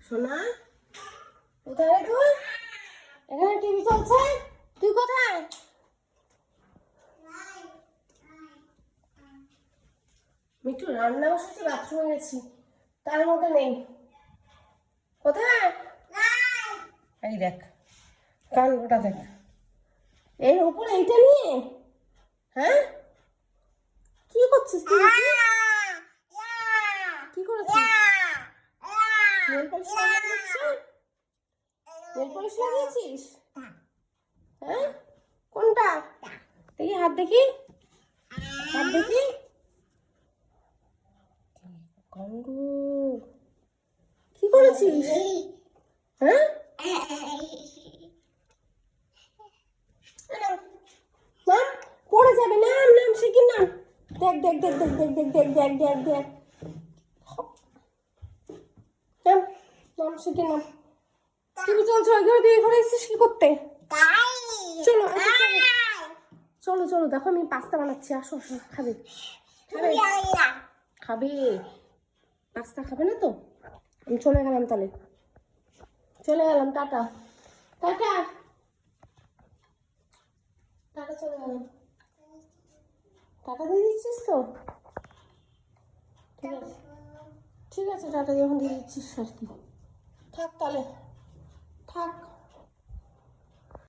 সোনা কোথায় রে তুই? এখানে টিভি চলছে, তুই কোথায়? মিঠু রান্না বসেছি, বাথরুমে গেছি, তার মধ্যে নেই। কোথায়? এই দেখ কানটা দেখ, এর উপরে এইটা নিয়ে। হ্যাঁ কি করছিস তুই? কি করেছিস? নেল পলিশ লাগিয়েছিস? নেল পলিশ লাগিয়েছিস? হ্যাঁ কোনটা দেখি, হাত দেখি, হাত দেখি। গন্ধ, কি করেছিস? হ্যাঁ নাম পড়ে যাবে, নাম নাম শিখি নাম। দেখ দেখ দেখ দেখ দেখ দেখ দেখ দেখ দেখ দেখ নাম, নাম শিখি নাম। টিভি চলছে, ওই ঘরে দিয়ে ঘরে এসেছিস কি করতে? চলো চলো চলো, দেখো আমি পাস্তা বানাচ্ছি, আসো আসো, খাবে খাবে খাবে পাস্তা খাবে না তো? আমি চলে গেলাম তাহলে, চলে গেলাম, টাটা টাটা টাটা, চলে গেলাম। টাটা দিয়ে দিচ্ছিস তো? ঠিক আছে ঠিক আছে, টাটা যখন দিয়ে দিচ্ছিস আর কি, থাক তাহলে, থাক।